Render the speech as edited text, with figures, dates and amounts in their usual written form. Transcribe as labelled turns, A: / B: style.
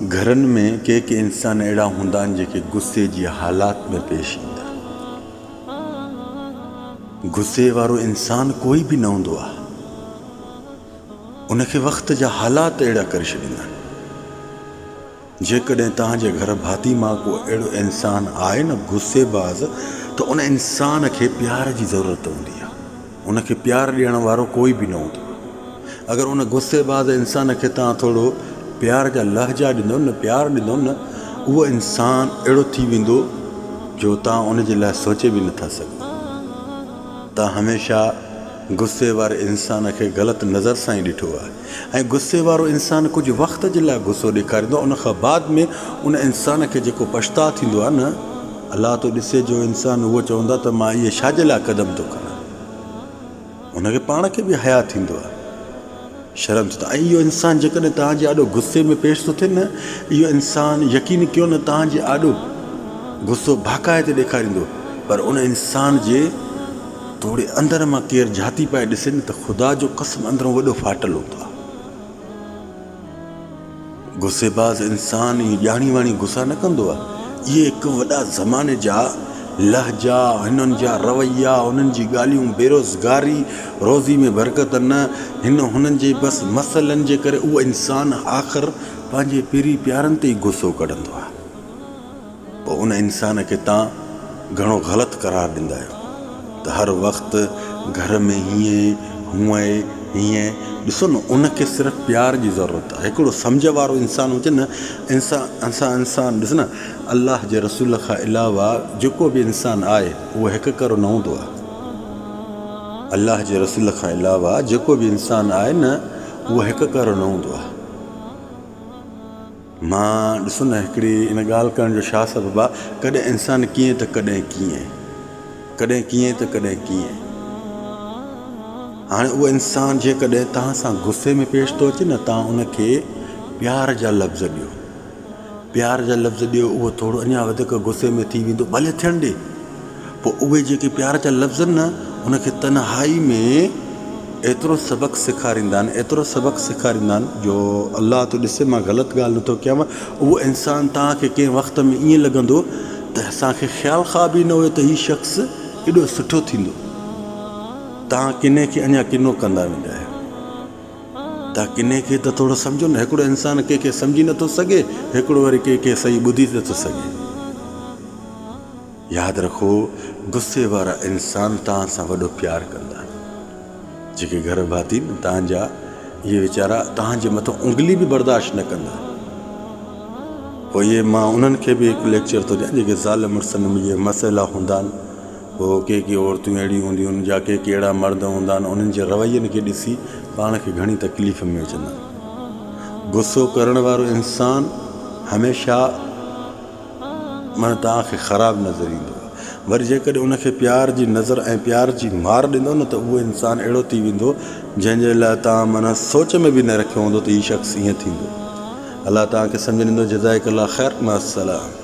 A: घरनि में के इंसान अहिड़ा हूंदा आहिनि जेके गुस्से जी हालात में पेश ईंदा। गुस्से वारो इंसान कोई बि न हूंदो आहे, उनखे वक़्त जा हालात अहिड़ा करे छॾींदा आहिनि। जेकॾहिं तव्हांजे घर भाती मां को अहिड़ो इंसान आहे न गुस्सेबाज़, त उन इंसान खे प्यार जी ज़रूरत हूंदी आहे। उनखे प्यार ॾियण वारो कोई बि न हूंदो। अगरि उन गुस्सेबाज़ इंसान खे तव्हां थोरो प्यार जा लहजा ॾींदो न, प्यार ॾींदो न, उहो इंसान अहिड़ो थी वेंदो जो तव्हां उनजे लाइ सोचे बि नथा सघो। तव्हां हमेशह गुस्से वारे इंसान खे ग़लति नज़र सां ई ॾिठो आहे, ऐं गुस्से वारो इंसान कुझु वक़्त जे लाइ गुस्सो ॾेखारींदो, उनखां बाद में उन इंसान खे जेको पछताउ थींदो आहे न, अलाह तो ॾिसे जो इंसान उहो चवंदा त मां इहे छाजे लाइ क़दम थो खणां। उनखे पाण खे बि हया थींदो आहे, शर्म थी। ऐं इहो इंसान जेकॾहिं तव्हांजे आॾो गुस्से में पेश थो थिए न, इहो इंसान यकीन कयो न तव्हांजे आॾो गुस्सो बाक़ाइदे ॾेखारींदो, पर उन इंसान जे थोरे अंदर मां केरु जाती पाए ॾिसे न त ख़ुदा जो कसम अंदरों वॾो फाटल हूंदो आहे। गुस्सेबाज़ इंसान ई ॼाणी वाणी गुस्सा न कंदो आहे। इहे हिकु वॾा ज़माने जा लहजा, हिननि जा रवैया, हुननि जी ॻाल्हियूं, बेरोज़गारी, रोज़ी में बरकत न, हुननि जे बसि मसइलनि जे करे उहो इंसान आख़िर पंहिंजे पीरी प्यारनि ते ई गुस्सो कढंदो आहे। पोइ उन इंसान खे तव्हां घणो ग़लति करार ॾींदा आहियो त हर वक़्तु घर में हीअं हूअं हीअं। ॾिसो न, उनखे सिर्फ़ु प्यार जी ज़रूरत आहे। हिकिड़ो सम्झ वारो इंसान हुजे न, इंसान ॾिस न, अलाह जे रसूल खां अलावा जेको बि इंसान आहे उहो हिकु करो न हूंदो आहे। अलाह जे रसूल खां अलावा जेको बि इंसान आहे न, उहो हिकु करो न हूंदो आहे। मां ॾिसो न, हिकिड़ी इन ॻाल्हि करण जो छा सबबु आहे, कॾहिं इंसान कीअं त कॾहिं कीअं, कॾहिं कीअं त कॾहिं कीअं। हाणे उहो इंसान जेकॾहिं तव्हां सां गुस्से में पेश थो अचे न, तव्हां उनखे प्यार जा लफ़्ज़ ॾियो, प्यार जा लफ़्ज़ ॾियो, उहो थोरो अञा वधीक गुस्से में थी वेंदो, भले थियणु ॾे। पोइ उहे जेके प्यार जा लफ़्ज़ न, उनखे तन्हाई में एतिरो सबक़ु सेखारींदा आहिनि, एतिरो सबक़ु सेखारींदा आहिनि जो अलाह तो ॾिसे मां ग़लति ॻाल्हि नथो कयां। उहो इंसान तव्हांखे कंहिं वक़्त में ईअं लॻंदो त असांखे ख़्यालु खां बि न हुयो त हीउ शख़्स एॾो सुठो थींदो। तव्हां किने खे अञा किनो कंदा वेंदा आहियो। तव्हां किने खे त थोरो सम्झो न, हिकिड़ो इंसान कंहिंखे सम्झी नथो सघे, हिकिड़ो वरी कंहिंखे सही ॿुधी नथो सघे। यादि रखो, गुस्से वारा इंसान तव्हां सां वॾो प्यारु कंदा आहिनि। जेके घर भाती तव्हांजा, इहे वीचारा तव्हांजे मथां उंगली बि बर्दाश्त न कंदा। पोइ इहे मां उन्हनि खे बि हिकु लेक्चर थो ॾियां जेके ज़ाल मुड़ुसनि में इहे मसइला हूंदा आहिनि। पोइ के औरतूं अहिड़ियूं हूंदियूं आहिनि, जा के अहिड़ा मर्द हूंदा आहिनि, उन्हनि जे रवैयनि खे ॾिसी पाण खे घणी तकलीफ़ में विझंदा आहिनि। गुस्सो करण वारो इंसान हमेशह माना तव्हांखे ख़राबु नज़र ईंदो आहे। वरी जेकॾहिं उनखे प्यार जी नज़र ऐं प्यार जी मार ॾींदो न, त उहो इंसान अहिड़ो थी वेंदो जंहिंजे लाइ तव्हां माना सोच में बि न रखियो हूंदो त हीउ शख़्स ईअं थींदो। अलाह तव्हांखे सम्झ ॾींदो। जज़ाकल्लाह ख़ैर, मां अस्सलाम।